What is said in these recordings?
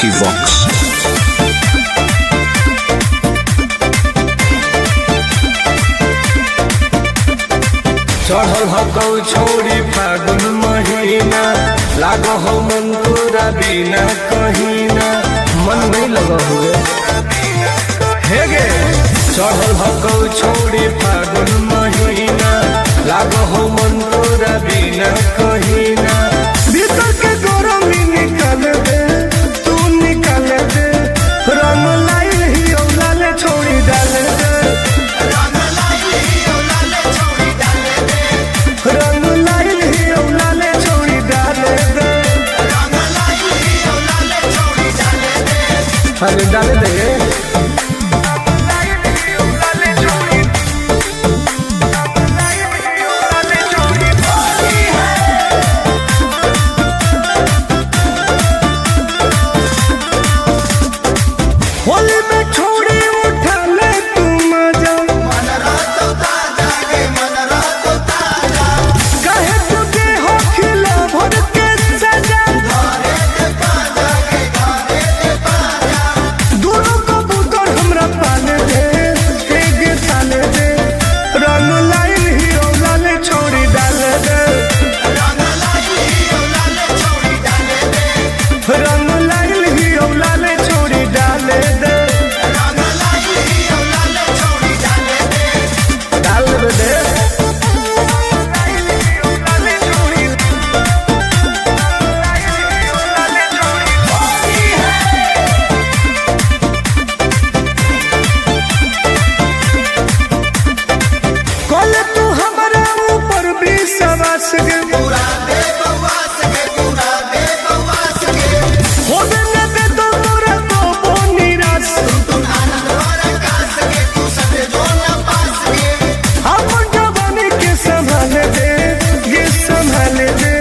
Vicky Vox. चढ़ल हकौ छोड़ी फागुन महीना लागो हो मन तोरा बिना कहीना मन नहीं लगा हुए हे गे चढ़ल हकौ छोड़ी फागुन महीना लागो हो मन तोरा बिना कहीना भीतर के गरमी निकाल दे तू निकाल दे रंग लाइल ही औलाले छोड़ी डाल दे रंग लाइल ही औलाले छोड़ी डाले दे अरे डाले दे होली में छोड़ी उठा ले तू मजा कहे तुझे हो खिला भर के सजा दोनों कबूतर हमरा पाले दे एक साले दे रंग लाइल ही औलाले छोड़ी डाले दे रंग लाइल ही औलाले छोड़ी डाले दे डाल दे कल तू हमारा ऊपर भी सवास गे होबे न दे तो तोरा को निराश हम जवानी के संभाल दे ये संभाल दे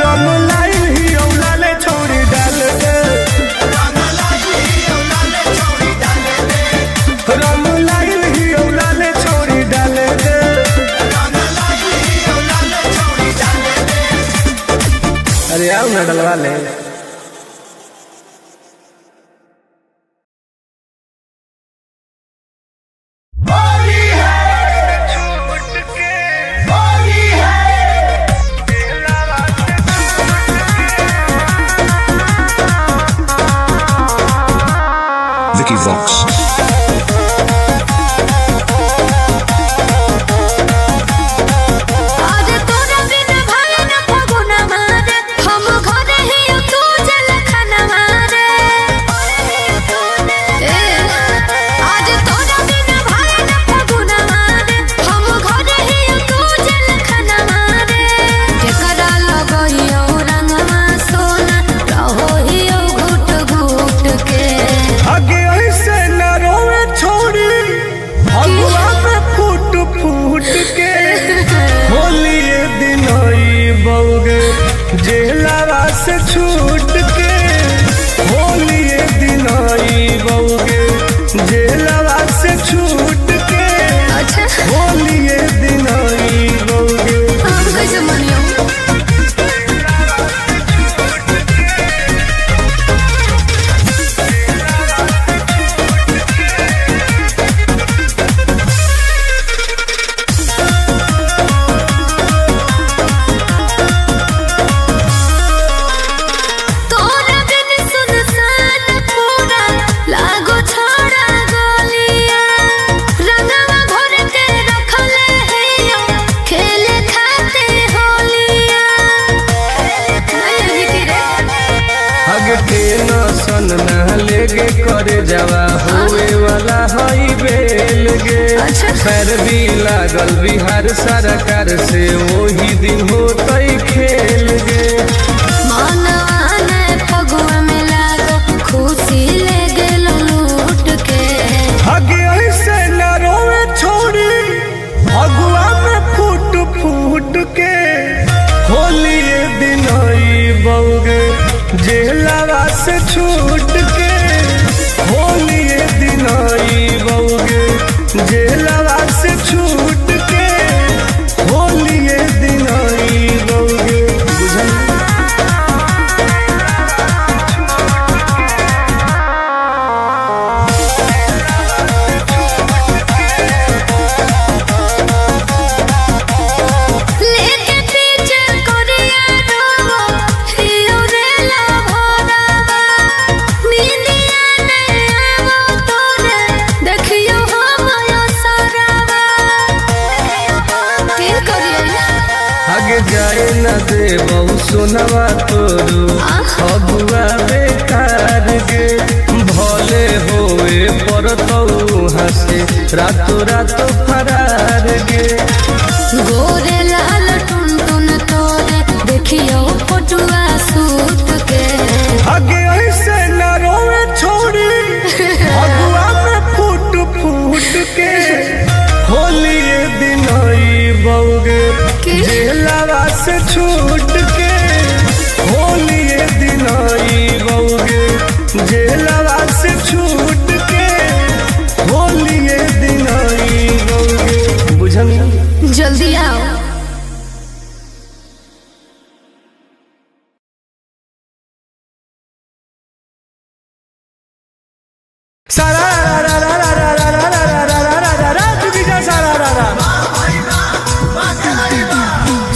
रंग लाइल ही औलाले छोड़ी डाल दे रंग लाइल ही औलाले छोड़ी डाल दे अरे आओ ना डलवा ले Vicky Vox. आज तोरा बिना भाई न फगुना मारे हम घरे ही तू जल खाना मारे आज तोरा बिना भाई न फगुना मारे हम घरे ही तू जल खाना मारे केकरा लगइयो रंगवा सोना रहो ही घुट घुट के आगे ऐसे न रोवे छोड़ी भगवा में फूट फूट के होली दिन आई बउगे जेलवा से छूट के होली दिन आई बउगे जेलवा से छूट के अच्छा होली दिन आई बउगे हम कैसे मनियो तोरा बिन सुनसान पूरा लागो छोड़ा गोलिया रंगवा घोर के रखले हैयो खेले खाते होलिया नहीं की रे आगे टेंशन न लेगे करे जावा होए वाला हई बेल गे अच्छा। पैर भी लागल बिहार सरकार से वही दिन होतई खेल गे मनवा ने फगुआ में लागो खुशी ले गेलो लूट के आगे ऐसे न रोवे छोड़ी भगवा में फूट फूट के होली दिन आई बउगे जेलवा से छूट के होली दिन आई बउगे जेलवा से छूट के होली दिन आई बउगे बुझल सोनवा तोरू अबुआ बेकार गे भले होए पर हंसे रातो रातो फरार गे गोरे लाल टुन टुन तोरे देखियो फोटुआ सूत के आगे ऐसे न रोवे छोड़ी अगुआ में फूट फूट के होली दिन बउगे जेलवा से छूट के होली दिन बउगे जेलवा से छूट के होली दिन बउगे बुझल जल्दी आओ।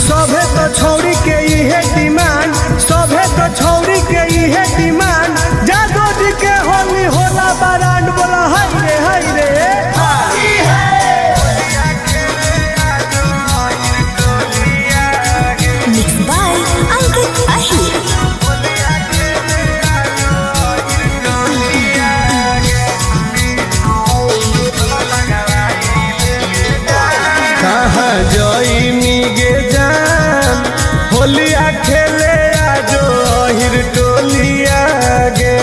सभे तो छोड़ी के इहे डिमांड सभे तो छोड़ी के इहे डिमांड जादो जी के होली होला बरांड बोला हाय रे Mixed by Ankit Ahir. कहाँ जईनी गे जान होलिया खेले आजो अहिर टोलिया गे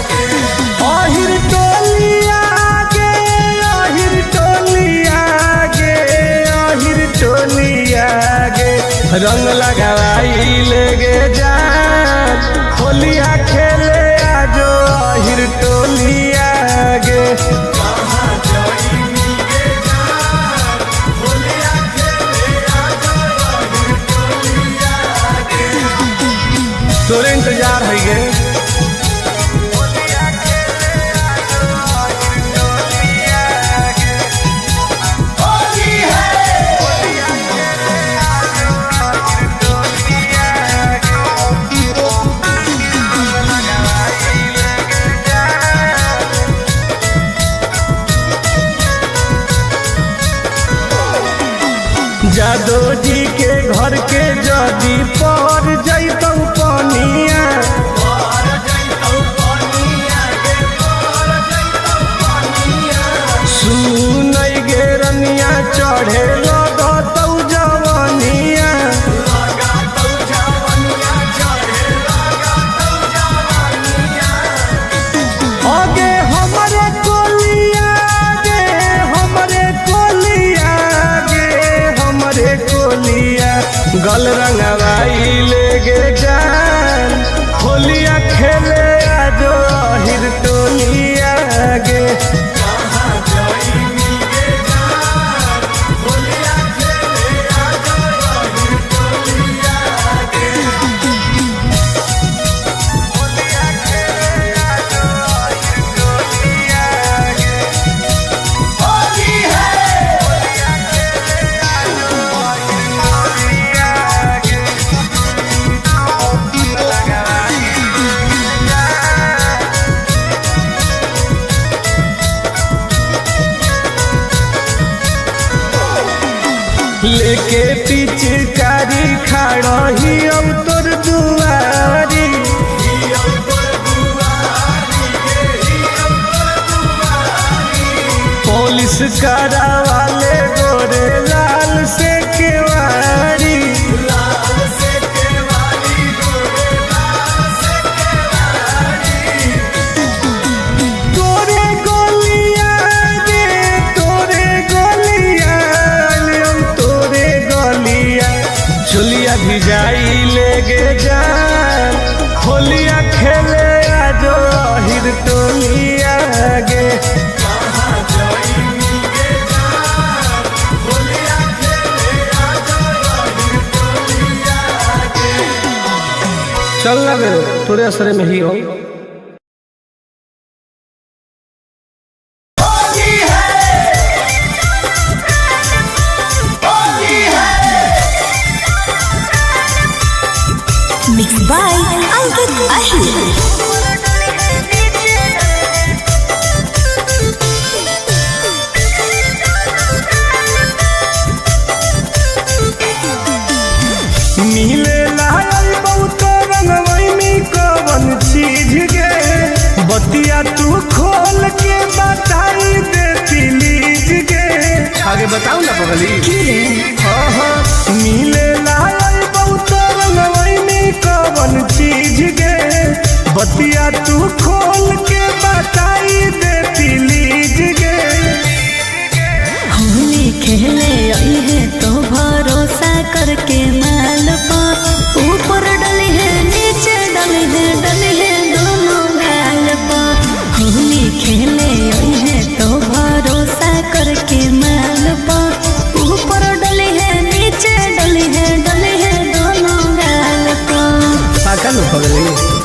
अहिर टोलिया गे अहिर टोलिया गे अहिर टोलिया गे रंग लगाई ले गे जान होलिया खेले आजो अहिर टोलिया गे तोरे इंतजार है गे जादो जी के घर के जदी पर जैतौ पनिया सुनई गे रनिया चढ़े लगतौ जवनिया आगे हमरे कोलिया गे हमरे कोलिया गे हमरे कोलिया गल रंगवाई ले गे जान होलिया खेले आजो अहिर टोलिया गे लेके पिचकारी खड़ा ही अब तोर दुआरी पुलिस करा वाले गोरे लाल से केवारी तोरे गोलिया गे तोरे गोलिया तोरे गोलिया चुलिया भिजाई ले गे जान होलिया खेले आजो अहिर टोलिया गे चल ना गे तोरे असरे में ही हो Mixed by Ankit Ahir. बतिया तू खोल के बताई दे प्लीज गे। आगे बताओ ना पगली। हाँ मिले लाल बहुत रंगवई में कवन चीज गे। बतिया तू खोल के बताई दे प्लीज गे। होली खेले आई है तो भरोसा करके माल पर ऊपर डली है नीचे डली है दोनों गाल पर। होली खेले आई है तो भरोसा करके माल पर ऊपर डली है नीचे डली है दोनों गाल पर। पाका लो पगली।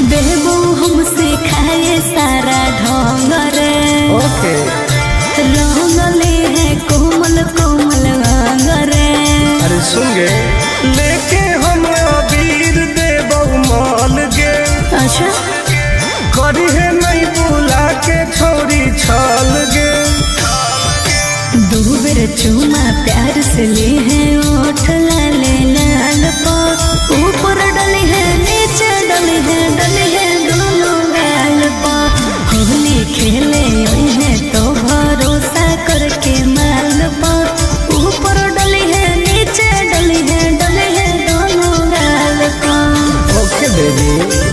बेबू हमसे खाए सारा ढोंग रे। ओके रंगले है कोमल कोमल अंग रे। अरे सुन गे लेके हम अबीर देबौ मॉल गे। अच्छा करी है नहीं बुला के छोरी छल गे। दो बेर चूमा प्यार से ले है ओठ लाले लाल पर ऊपर डली है नीचे डली है दोनों गाल पर। होली खेले आई है तो भरोसा करके माल पर ऊपर डली है नीचे डली है दोनों गाल पर। ओके बेबी।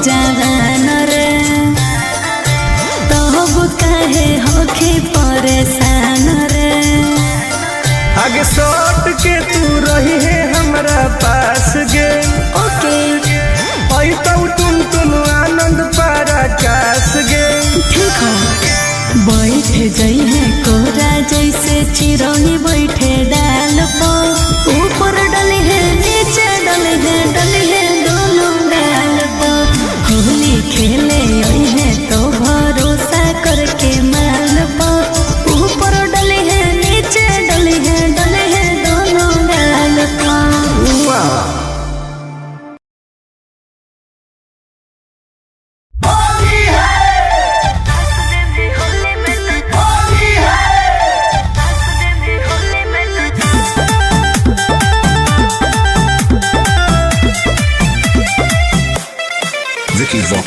जवान रे तब काहे होखे परेशान रे। आगे सट के तू रही है हमरा पास गे। ओके आई तो तुम आनंद पारा कास गे। ठीक है बैठ जाई है कोरा जैसे चिरौनी बैठे डाल पर ऊपर डली है नीचे डली है दोनों गाल पर। होली खेले आई है तो भरोसा करके माल पर ऊपर डली है नीचे डली है दोनों गाल पर। वाह Vicky Vox.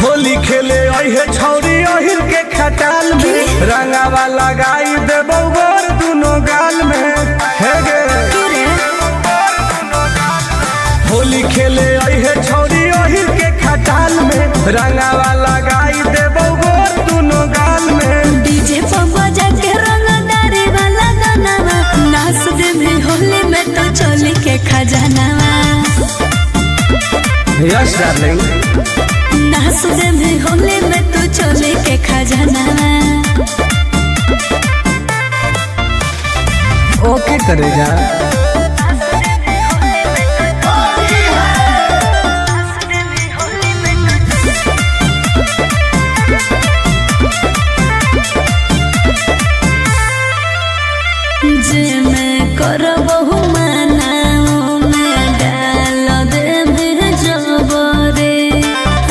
होली खेले आई है छौरी अहिर के खटाल में रंगावा लगाई देबौ गोर दुनो गाल में। हे गे होली खेले आई है छौरी अहिर के खटाल में रंगावा लगाई देबौ गोर दुनो गाल में। डीजे पर बजा के रंगदारी वाला गाना नाच दे में होली में तो चोली के खजानावा। यस डार्लिंग नाच दे में होली में तो चोली के खजानावा। ओके करेगा। जे मैं करबहु मनाओ में डाल दे में जबरे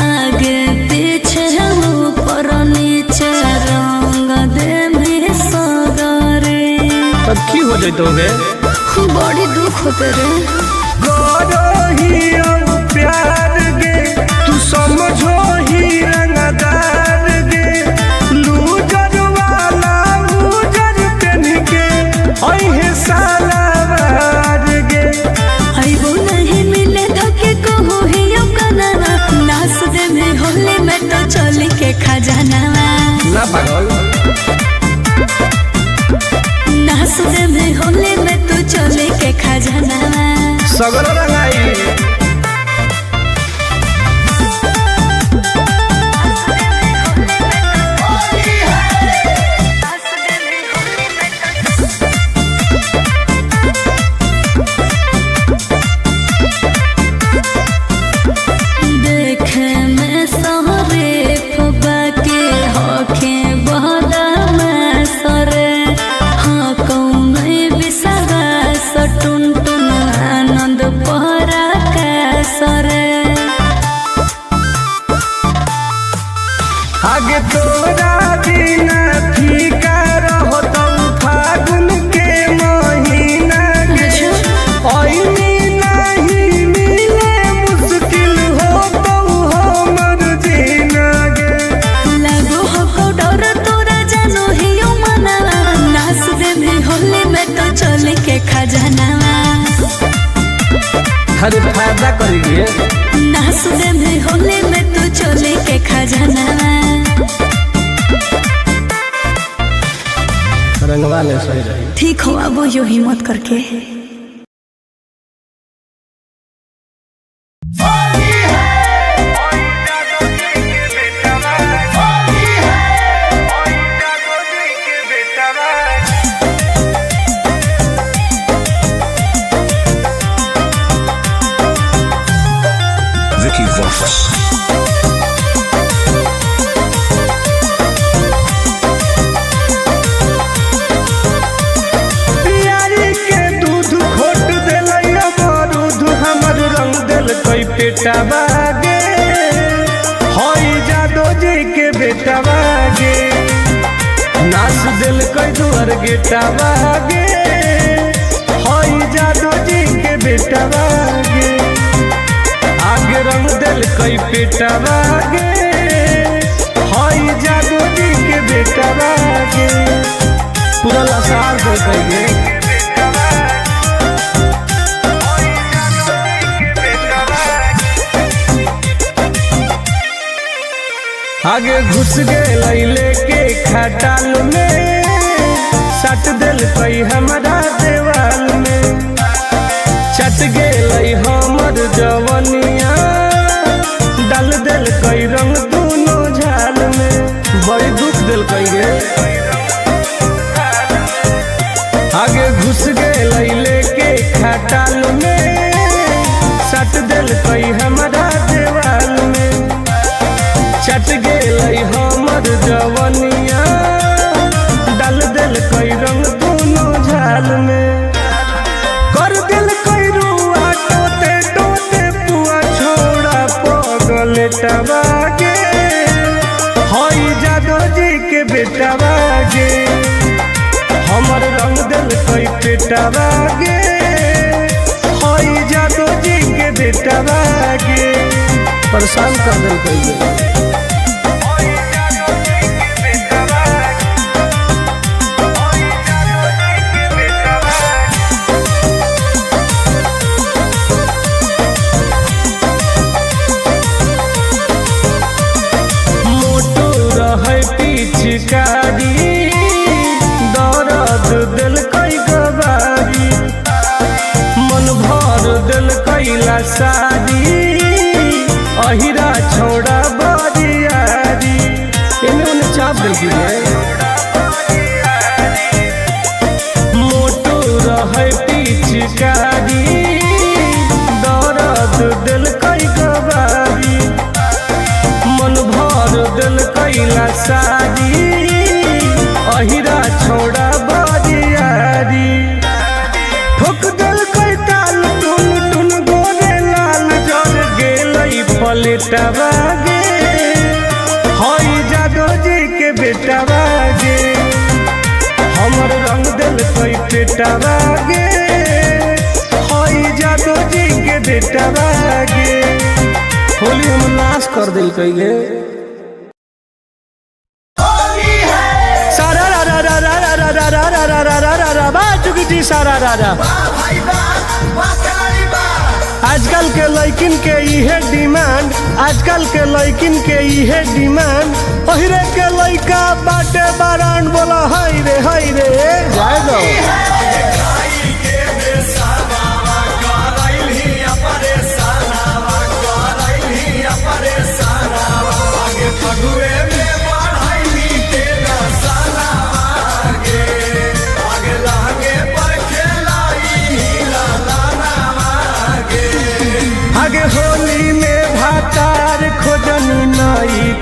आगे पीछे ऊपर नीचे रंग दे में सगरे। तब की हो जाए तो गे बड़ी दुख होते रे। प्यार गे तू समझो ही रंगदार गे। लूजर वाला लूजर पहन के आई है सालावार गे। आइबो नहीं मिले धोखे को हो ही कनावा नाच दे में होली में तो चोली के खजानावा। ना पागल नाच दे सगरो रंगाई। आगे तोरा बिना फीका रहो तो फागुन के महीना के ओइनी नहीं मिले मुश्किल हो तो हमर जीना गे। लगो हो डर तोरा जानो हियो मना नाच दे भी होली में तो चले के खजाना। हर फायदा करिए नाच दे भी होली में तो चले के खजाना। रंगवा ले सही रही। ठीक हो अब यो हिम्मत करके। Vicky Vox. बेटा बागे होई जादो जी के बेटा बागे नाच दिल कोई दुआर गेटा बागे होई जादो जी के बेटा बागे आगे रंग दिल कोई बेटा बागे होई जादो जी के बेटा बागे पूरा लसार दे कहिए। आगे घुस गए लेके खटाल में सट दिल कई हमारा देवाल में चट गए हमर जवनिया डाल दिल कई रंग दोनों झाल में बड़ी दुख दिल कई गे। आगे घुस गए लेके खटाल में सट दिल कई हमारा देवाल में चट गए हमर जवनिया डाल दिल कई रंग दोनों झाल में कर दिल कई रुआ टोते टोते पुआ छोड़ा पगल टबागे होई जादो जी के बेटा बागे हमर रंग दिल कई पेटा बागे होई जादो जी के बेटा बागे परेशान कर दिल कई। पिचकारी दर्द दिल कई गवारी मन भर दिल कैला सारी अहिरा छोड़ा बरियारी इन्होंने चाप देखिए मोटो रहे पिचकारी दर्द दिल कई गवारी मन भर दिल कैला सारी अहिरा छोड़ा बरियारी ठोक दिल कई ताल टुन टुन गोरे लाल जर गेलई पलेटा बागे होई जादो जी के बेटा बागे हमर रंग दिल कई पेटा बागे होई जादो जी के बेटा बागे होली हम नाश कर दिल कई गे। सारा रा रा रा रा रा रा रा रा रा रा रा रा रा बा चुकी सारा रा रा। आजकल के लड़किन के इहे डिमांड आजकल के लड़किन के इहे डिमांड ओहिरे के लड़का बाटे बारान बोला हाय रे जाए दो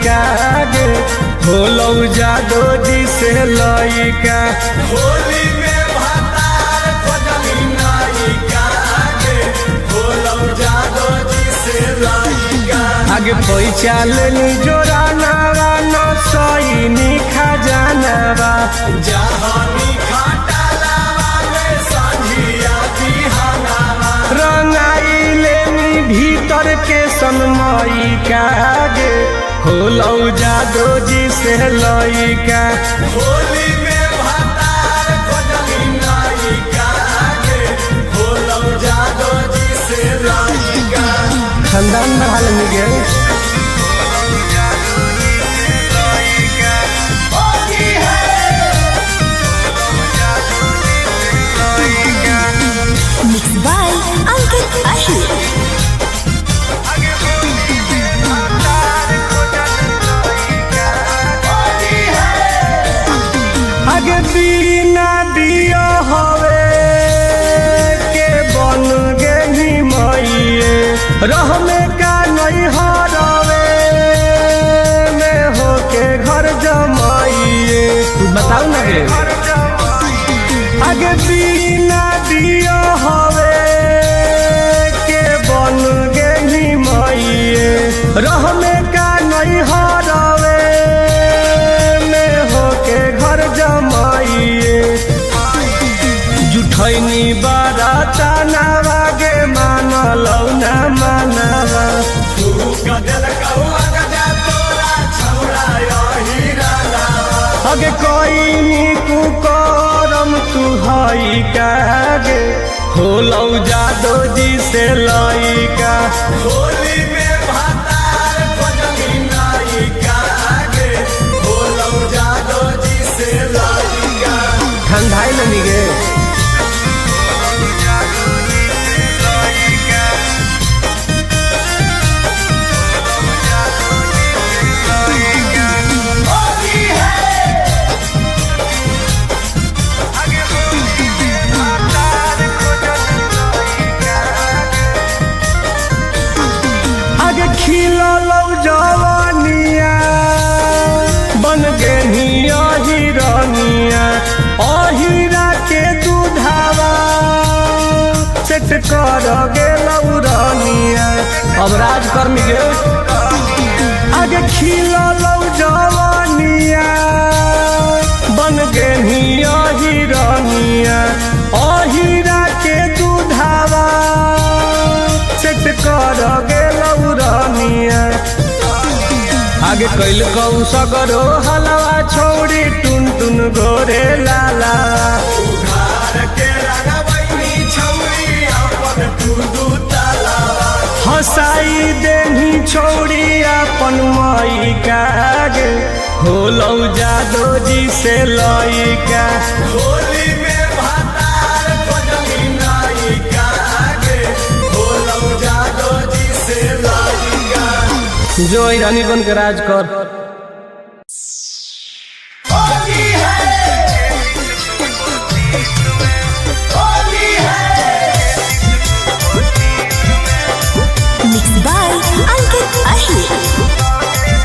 का गे होलौ जादो जी से लइका होली में भातार खोजली नायिका गे होलौ जादो जी से लइका आगे पैसा लेनी जोरा नावा न सईनी खजानावा जहानी खाटालावा में संझिया बिहानावा रंगाई लेनी भीतर के सनमई का गे होलौ जादो जी से लइका होली में भातार खोजली नायिका गे होलौ जादो जी से लइका खानदान में हाल में गे Mixed by Ankit Ahir. आगे बिना बिया हवे के बन गेली मइए रह में का नहीं हरवे में होके घर जमाइए बताओ ना गे आगे बिना बिया हवे के बन गेली मइए रह में का नहीं हरवे में होके घर जमाइए जुठैनी बाराता नावा गे मानलौ ना मानवा अगे कोई नीकू करम तू हई का गे होलौ जादो जी से लइका होली में भातार खोजली नायिका गे होलौ जादो जी से लइका ठंडाई लनी गे आगे खिलौ जवानिया बन गेनिया हिरनिया अहिरा के दूधावा सेट कर गेलौ रनिया अब राजकर्मी गे आगे खिलौ जवानिया बन गेनिया हिरनिया अहिरा के दूधावा सेट कर गेलौ रनिया आगे कैल कौ सगरो हलवा छोड़ी टुन टुन गोरे लाला हसाई देनी छोड़ी अपन मई का गे होलौ जादो जी से लइका होली में भातार खोजली नायिका गे होलौ जादो जी से लइका जो रानी बन के राज कर Mixed by Ankit Ahir.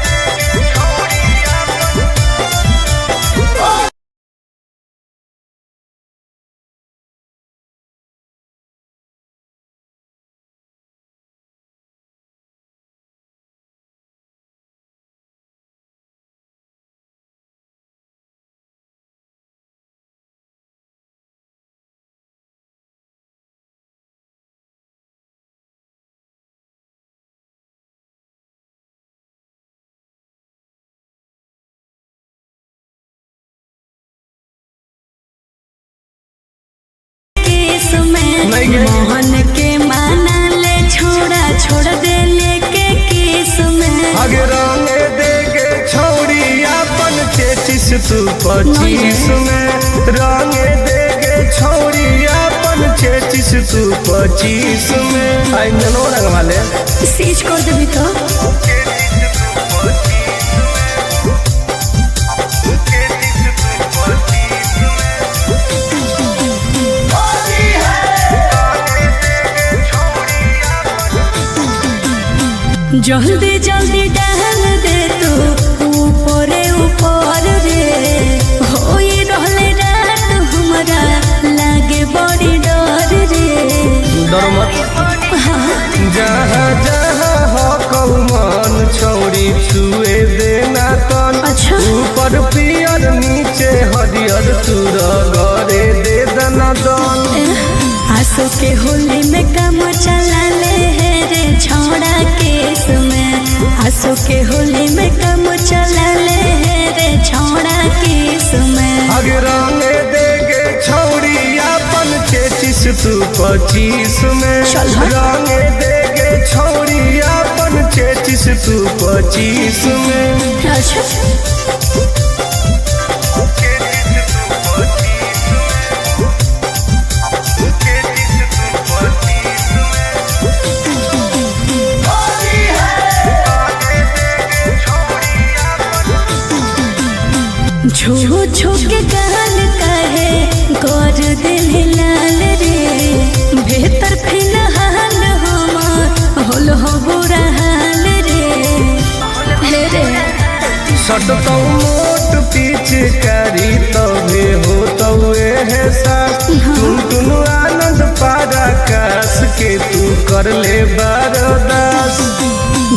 Mohan के माना ले छोड़ा छोड़ दे लेके केस में आगे रंग देगे छोड़ी अपन 33 तू 25 में रंग देगे छोड़ी अपन 33 तू 25 में आई ननो रंग वाले सीज कर देबी तो जल्दी जल्दी डाल दे तू ऊपर पियर नीचे हरियर तूर गरे दे दनादन। आंसू के होली में काम चला ले रे छौड़ा केस में। आंसू के होली में काम चला ले रे छौड़ा केस में। अगे रंगे देगे छौड़ी अपन 33 तू 25 में। रंगे देगे छौड़ी अपन 33 तू 25 में। छू छू के गाल कहे गोर दिल लाल रे। बेहतर फिलहाल हम होल हो बुरा हाल रे रे। सटतौ मोट पिचकारी तबे हो तवे है सास। टुन आनंद पारा कास के तू कर ले बरदास।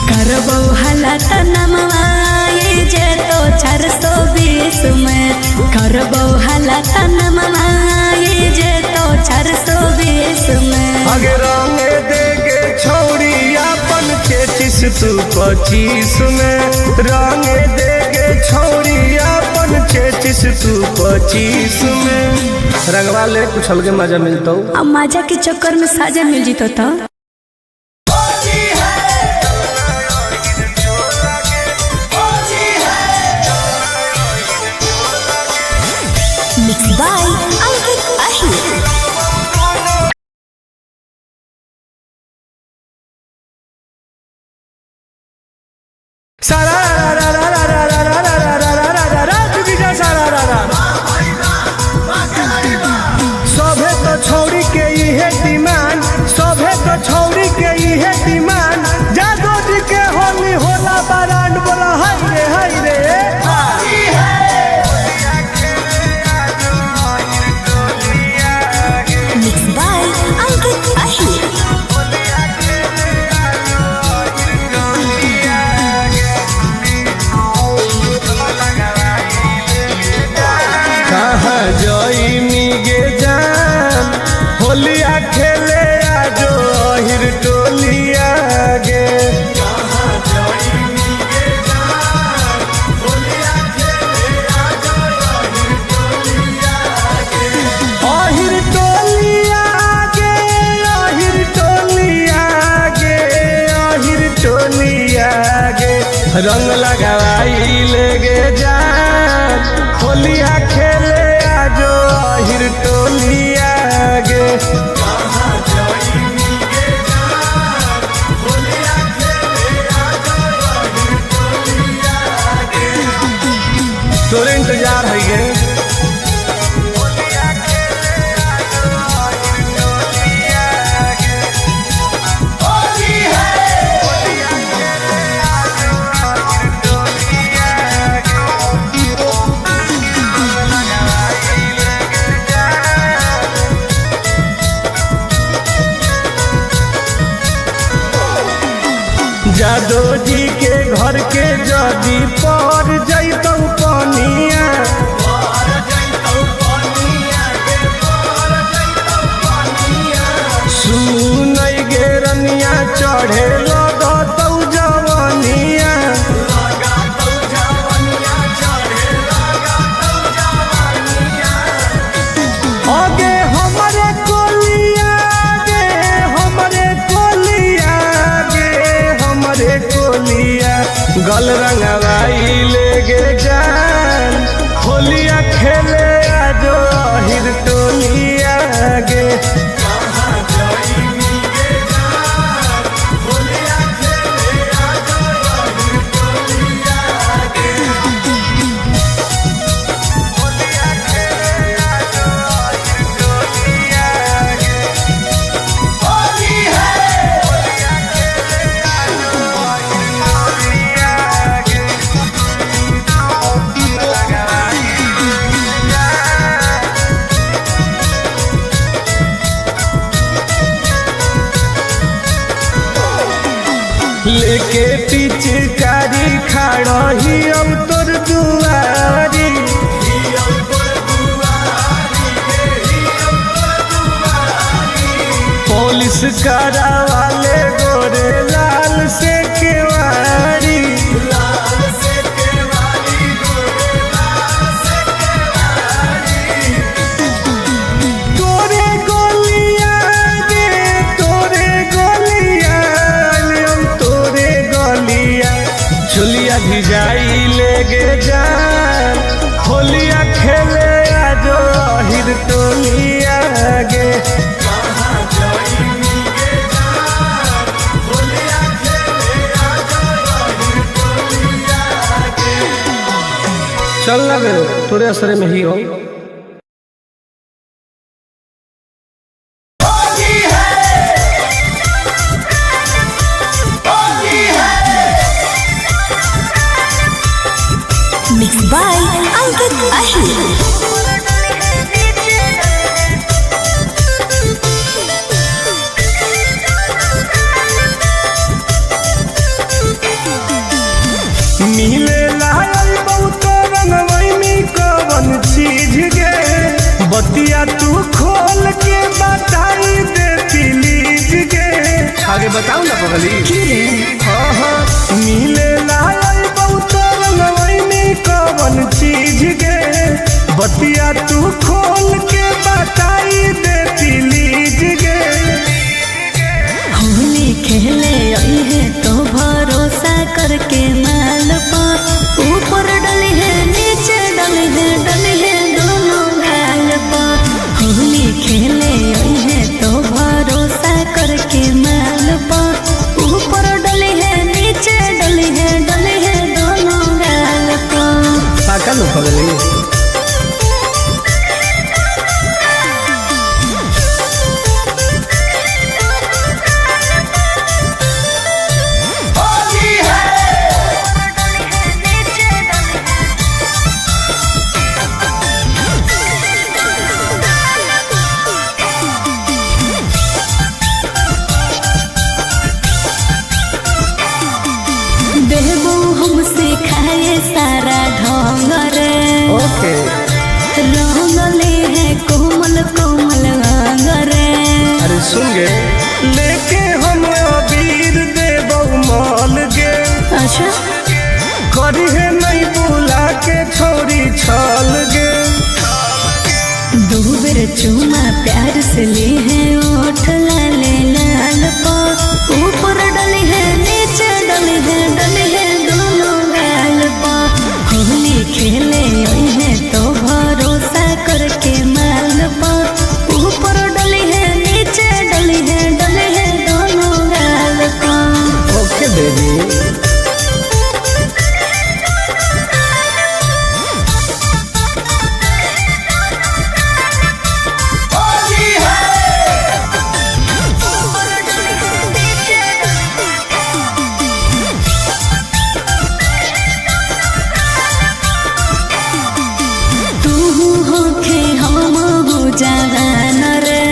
करबो हालात नमवाए जे तो 420 में। करबो हालात नमवाए जे तो 420 में। अगे रंगे देगे छौड़ी अपन 33 तू 25 में। रंगे देगे छौड़ी अपन 33 तू 25 में। रंगवा ले कुछ अलगे मजा मिलता। अब मजा के चक्कर में साजा मिल जीतो तो। Mixed by Ankit Ahir. सभे तो छौड़ी के इहे डिमांड। सभे तो छौड़ी के इहे डिमांड। जादू जी के होली होला बरांड। बोला हाय रे Mixed by Ankit Ahir. कहाँ जई मिगे जान होलिया खेले आजो अहिर टोलिया गे। अहिर टोलिया गे अहिर टोलिया गे अहिर टोलिया गे। रंग लगाई लेगे जान होलिया खेले आजो अहिर टोलिया गे। तोरे इंतजार है गे। जादो जी के घर के जदी पर जैतौ पनिया। सुनई गे रनिया चढ़े लगतौ जवनिया। अगे हमरे कोलिया गे हमरे कोलिया गे हमरे कोलिया। गल रंगवाई लेगे जान होलिया खेले आजो अहिर टोलिया गे। लेके पिचकारी खड़ही अब तोर दुआर। करा वाले गोरे लाल से केवारी तोरे गोलिया गे तोरे गोलिया हम तोरे गोलिया झुलिया भी जाई ले गे जान होलिया खेले आजो हिर टोलिया गे चल लगे तोरे असरे में ही हो। Mixed by Ankit Ahir. मिले लायल बहुत रंगवैनी कवन चीज गे बतिया तू खोल के बताई देती लीज गे आगे बताओ ना पगली मिले लायल बहुत रंगवैनी कवन चीज गे बतिया तू खोल के बताई देती लीज गे होली खेले आई है तो भरोसा करके माल पर ऊपर डली है नीचे डली है दोनों गाल पर होली खेले आई है तो भरोसा करके माल पर ऊपर डली है नीचे डली है दोनों गाल पर पाका लो पगली देबू हमसे खाए सारा ढंग रे ओके रंगले है कोमल कोमल अंग रे अरे सुन गे लेके हम अबीर देबौ माल गे अच्छा करी है नहीं बुला के छोरी छल गे दो बेर चूमा प्यार से ली है ओठ लाले लाल पर ऊपर डली है नीचे डली है दोनों गाल पर होली खेले आई है तो भरोसा करके माल पर ऊपर डली है नीचे डली है दोनों गाल पर ओके बेबी जवान रे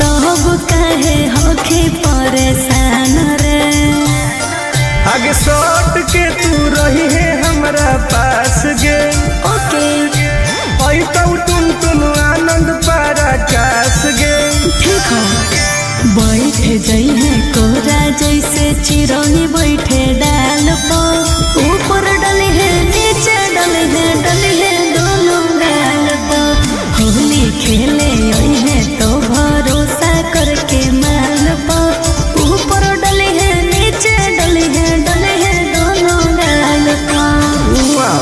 तब कहे होके परेशान रे आगे सट के तू रही है हमरा पास गे ओके आई तो टुन आनंद पराकाश गे ठीक हो बैठे जई है कोरा जैसे चिरौनी बैठे डाल पर ऊपर डली है नीचे डली है दोनों गाल पर होली खेले आई है तो भरोसा करके माल पर ऊपर डली है नीचे डली है दोनों गाल पर वाह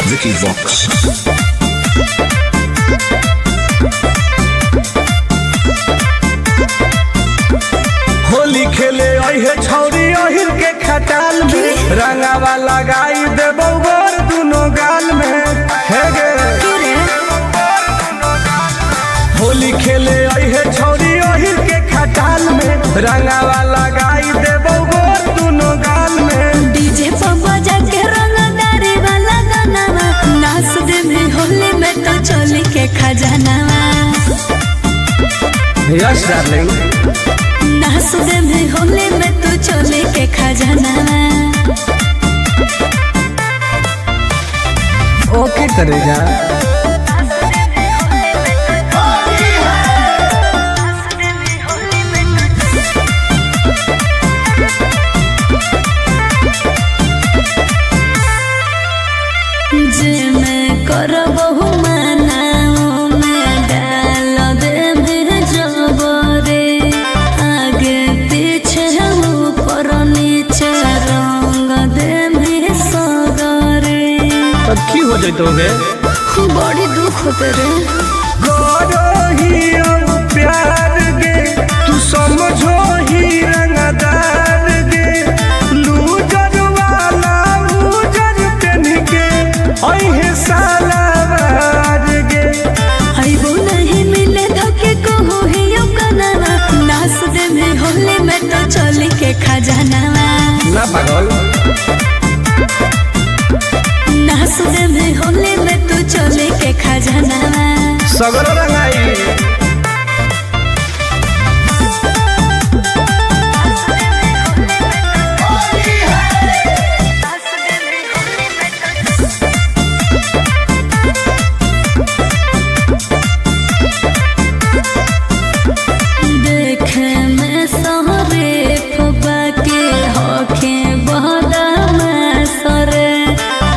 Vicky Vox. होली खेले आई है छौरी अहिर के खटाल में रंगावा लगाई देबौ गोर दोनों गाल में हे गे होली खेले आई है छौरी अहिर के खटाल में रंगावा लगाई देबौ गोर दोनों गाल में डीजे पर बजा के रंगदारी वाला गाना नाच दे में होली में तो चोली के खजाना यस डार्लिंग। नासुदे में होले में तू चोली के खजाना ओके करे जा। जे मैं करबहु मनाओ में डाल दे मेरे जबरे आगे पीछे ऊपर नीचे रंग दे मेरे सगरे। अब की हो जाए बड़ी दुख होते रे प्यार गे तू समझो ही रंगदार गे लूजर वाला लूजर पेन के ओहे सालावार गे आइबो नहीं मिले धोखे को हो ही यो कनाना नास दे में होले में तो चली के खजाना ना पागल नास दे में होले में तू चली के खजाना सगर रंगाई। देखे में सहरे फबा के होखे बहदा में सरे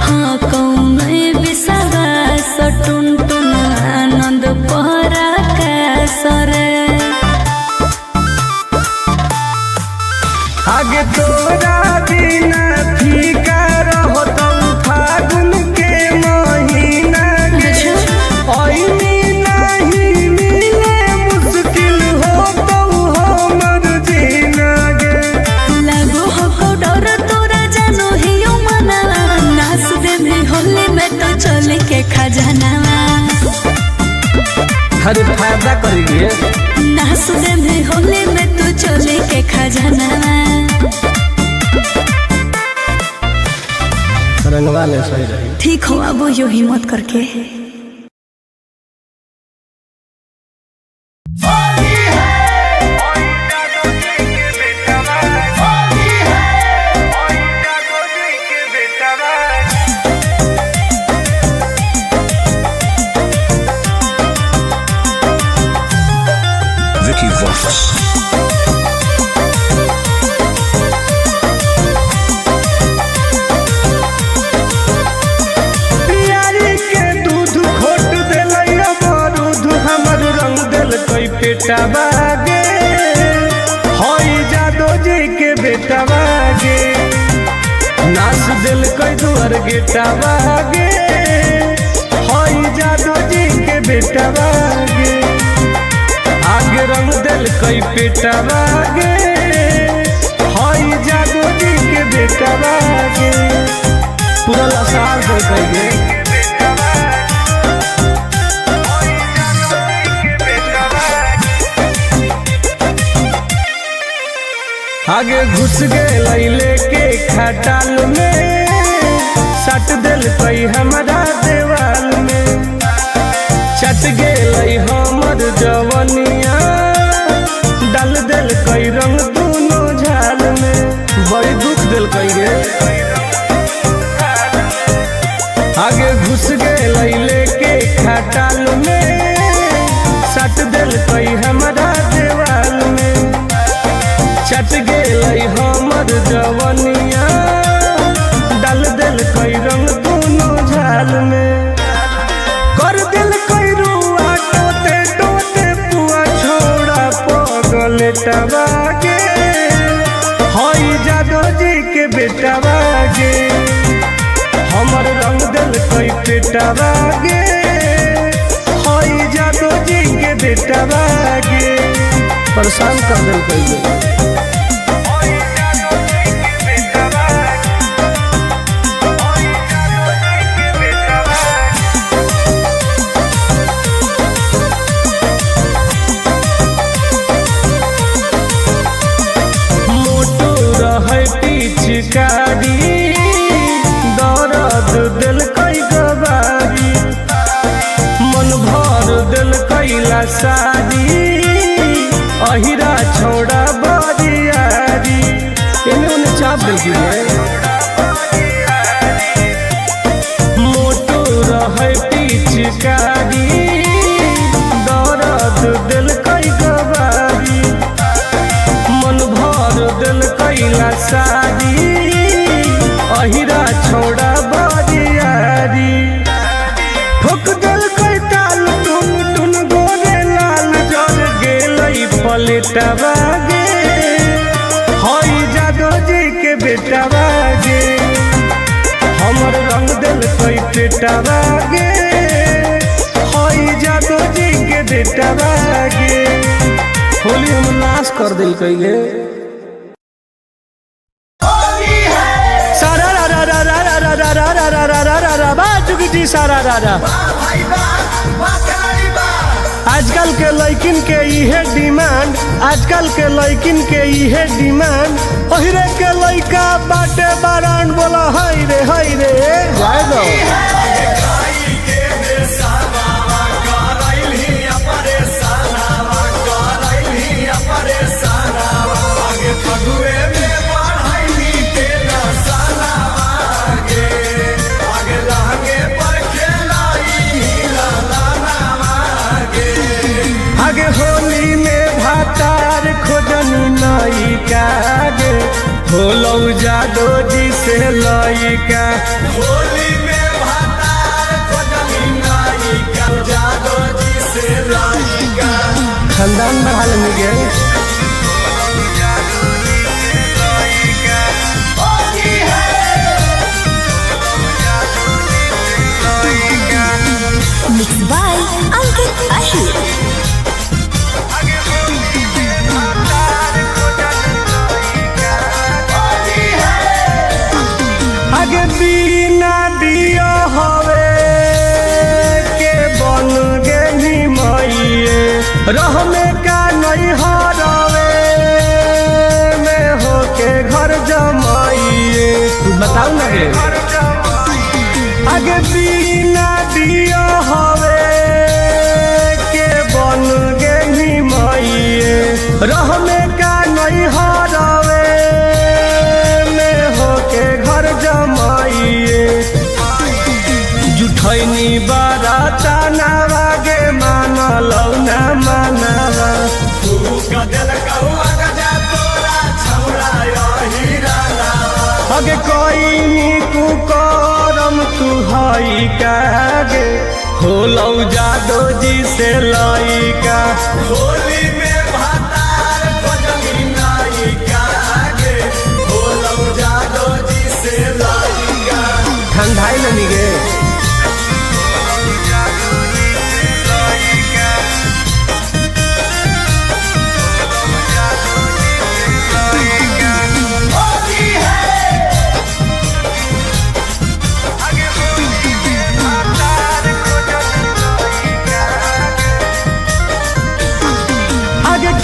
हाँ कौन बिसावा सटुन टुन आनंद पहरा कैसरे। आगे तोरा बिना फीका रहो तुम फागुन के महीना के ओइनी नहीं मिले मुश्किल हो तो हमर जीना गे लागो हो डर तोरा जानो ही यो मना नास दे में होले में तो चले के खजाना हर फायदा करिए नास दे में होले में तो चले के खजाना रंगवा ले सही रही। ठीक हो अब यो हिम्मत करके Vicky Vox. बेटा बागे होई जादो जी के बेटा बागे नाच दिल कोई दुआर गेटा बागे होई जादो जी के बेटा बागे आगे रंग दिल कोई बेटा बागे होई जादो जी के बेटा बागे पूरा लसार दे गए आगे घुस गए लेके खटाल में सट दिल कई हमारा देवाल में चट गए हमर जवनिया डाल दिल कई रंग दोनों झाल में बड़ी दुख दिल कई गे आगे घुस गए लेके खटाल में सट दिल कई हमारा देवाल में चट गए हमर जवनिया डाल दिल कई रंग दोनों झाल में कर दिल कई रुआ टोते टोते पुआ छोड़ा पगल टबागे होई जादो जी के बेटा बागे हमर रंग दिल कई पेटा बागे होई जादो जी के बेटा बागे परेशान कर दिल कई पिचकारी दर्द दिल कई गवारी मन भर दिल कैला सारी चाप देखी है मोटो रहे पिचकारी दर्द दिल कई गवारी मन भर दिल कैला सारी अहिरा छोड़ा बरियारी ठोक दिल कई ताल टुन टुन गोरे लाल जर गेलई पलटवा गे हई जादो जी के बेटवा गे हमर रंग दिल कई पेटवा गे हई जादो जी के बेटवा गे होली हम नाश कर दिल कई गे सारा रा रा रा रा रा रा रा रा रा रा रा रा रा बा चुकी जी सारा रा रा आजकल के लड़किन के इहे डिमांड आजकल के लड़किन के इहे डिमांड ओहिरे के लड़का बाटे बारान बोला हाय रे जाए दो आगे होली में भातार खोजनी नई कागे होलो जादो जी से लइका होली में भातार खोजनी नई का जादो जी से लइका खानदान बहाल में गए Mixed by Ankit Ahir. आगे बिना दिया हवे के बन गेली मइए रह में का नहीं हरवे में होके घर जमाइए बताओ ना रे आगे बिना दिया हवे के बन गेली मइए रह में का नहीं हरवे में होके घर जमाइए जुठैनी बाराता नावागे मानलौ ना मानवा अगे कोई कुकरम तू हई कागे होलौ जादो जी से लइका होली में भातार खोजनी नई कागे होलौ जादो जी से लइका ठंडाई लनी गे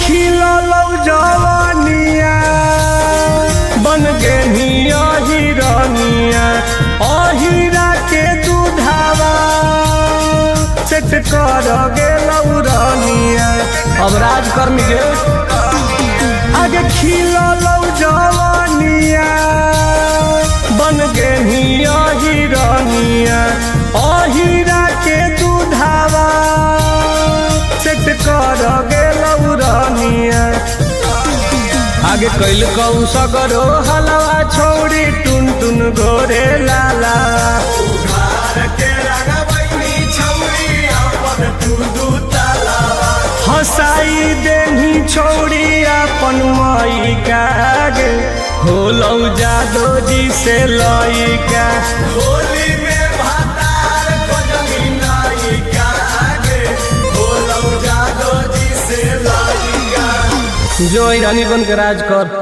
खिलौ जवानिया बन गेनिया हिरनिया अहिरा के दूधावा सेट कर गेलौ रनिया अब राज कर गे आगे खिलौ जवानिया बन गेनिया हिरनिया अहिरा के दूधावा सेट कर गेलौ रनिया आगे कैल कौ सगरो हलवा छोड़ी टुन टुन गोरे लाला हसाई देही छोड़ी अपन मई कागे होलौ जादो जी से लइका होली में भातार खोजनी नई कागे होलौ जादो जी से लइका जो रानी बन के राज कर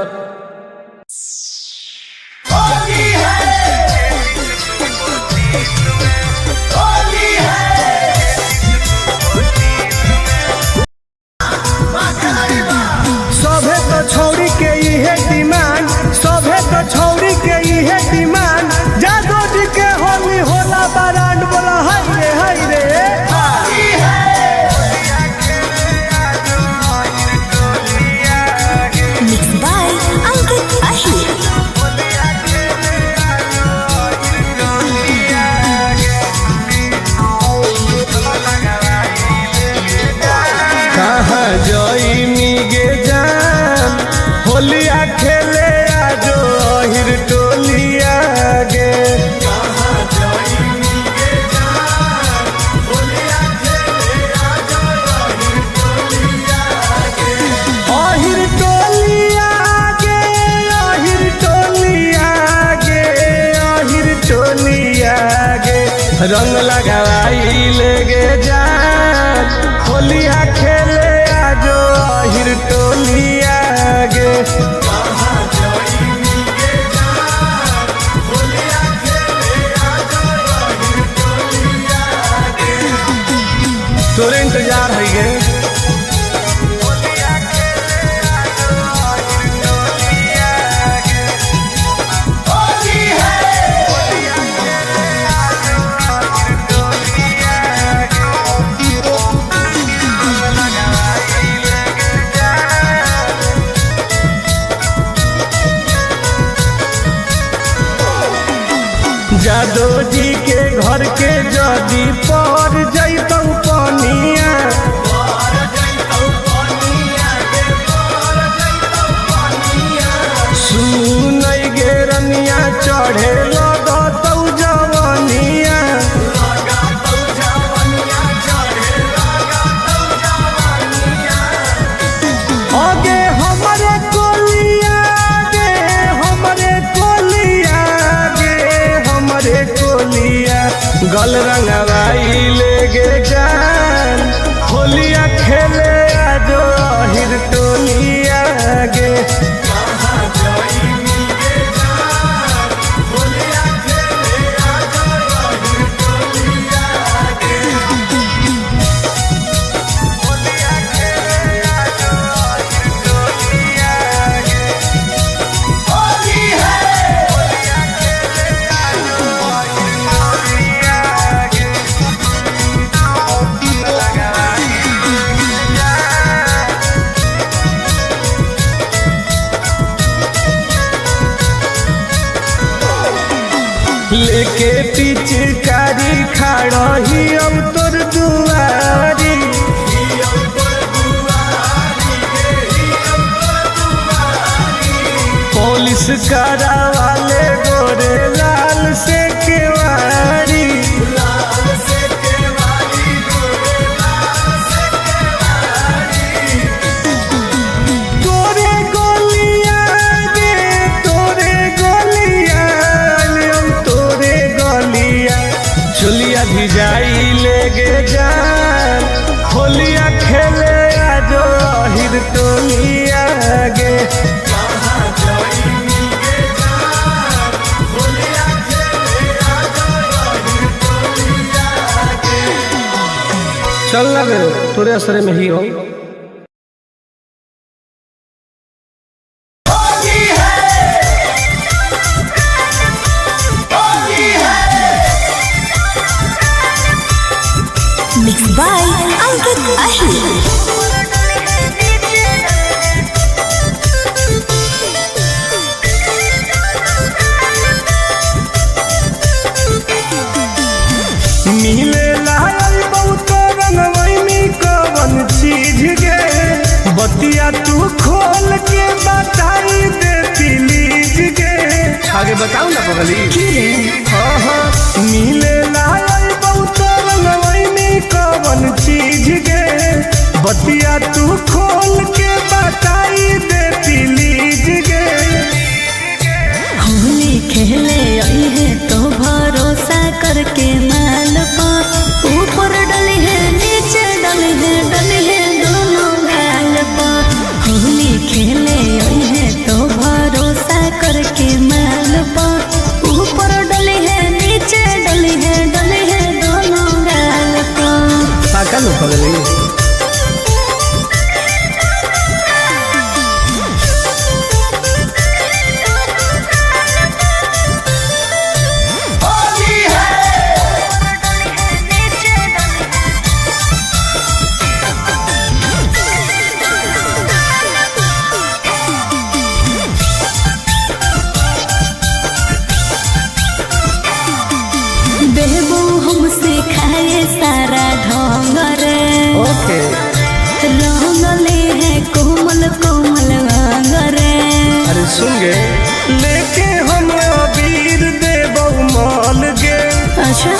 सभे तो छौरी के इहे डिमांड सभे तो छौरी के इहे डिमांड जादो जी के होली होला बारांड बोला हाय रे Mixed by रंग लगाई लेगे जान होलिया खेले आजो हिर टोलिया गे। तोरे इंतजार है गे। जादो जी के घर के जदी पर जैतौ पनिया सुनई गे रनिया चढ़े लगतौ जवनिया। आगे हमरे कोलिया गे हमरे कोलिया गे हमरे कोलिया गल रंगवाई लेगे जान होलिया खेले आजो हिर टोलिया गे। लेके पिचकारी खड़ा ही अब तोर दुआरी पुलिस करा वाले गोरे लाल से केवारी। तोरे गोलिया गे तोरे गोलिया तोरे गोलिया चुलिया भी जाई लेगे जान होलिया खेले आजो हिर टोलिया गे। चल लगे तोरे असरे में ही हो। Mixed by Ankit Ahir. मिले लायल बहुत रंगवैनी कवन चीज गे बतिया तू खोल के बताई दे प्लीज गे। आगे बताऊ ना पगली। हाँ हाँ मिले लायल बहुत रंगवैनी कवन चीज गे बतिया तू खोल के बताई दे प्लीज गे। होली खेले आई है तो भरोसा करके माल पा ऊपर डली है नीचे डली है दोनों गाल पा। होली खेले आई है तो भरोसा करके माल पा ऊपर डली है नीचे डली है दोनों गाल पा। पाका लो पगली। बेबू हमसे खाए सारा ढोंग रे ओके रंगले है कोमल कोमल अंग रे। अरे सुन गे लेके हम अबीर देबौ माल गे। अच्छा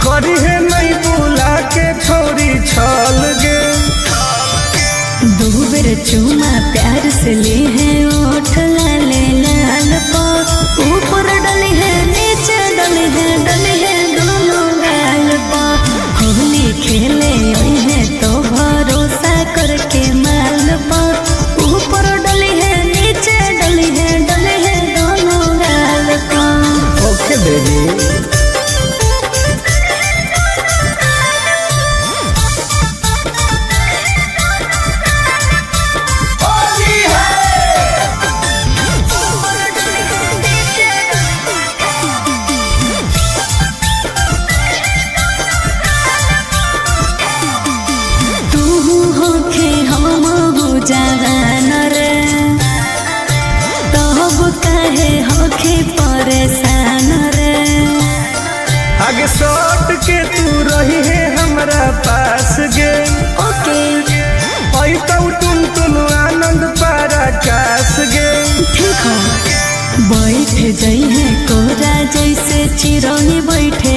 करी है नहीं बुला के छोरी छल गे। दो बेर चूमा प्यार से ले है ओठ लाले लाल पा ऊपर डली है नीचे डली है दोनों रही है हमरा पास गे। ओके तो टुन टुन आनंद पराकाश गे। ठीक है बैठ जाई है कोरा जैसे चिरौनी बैठे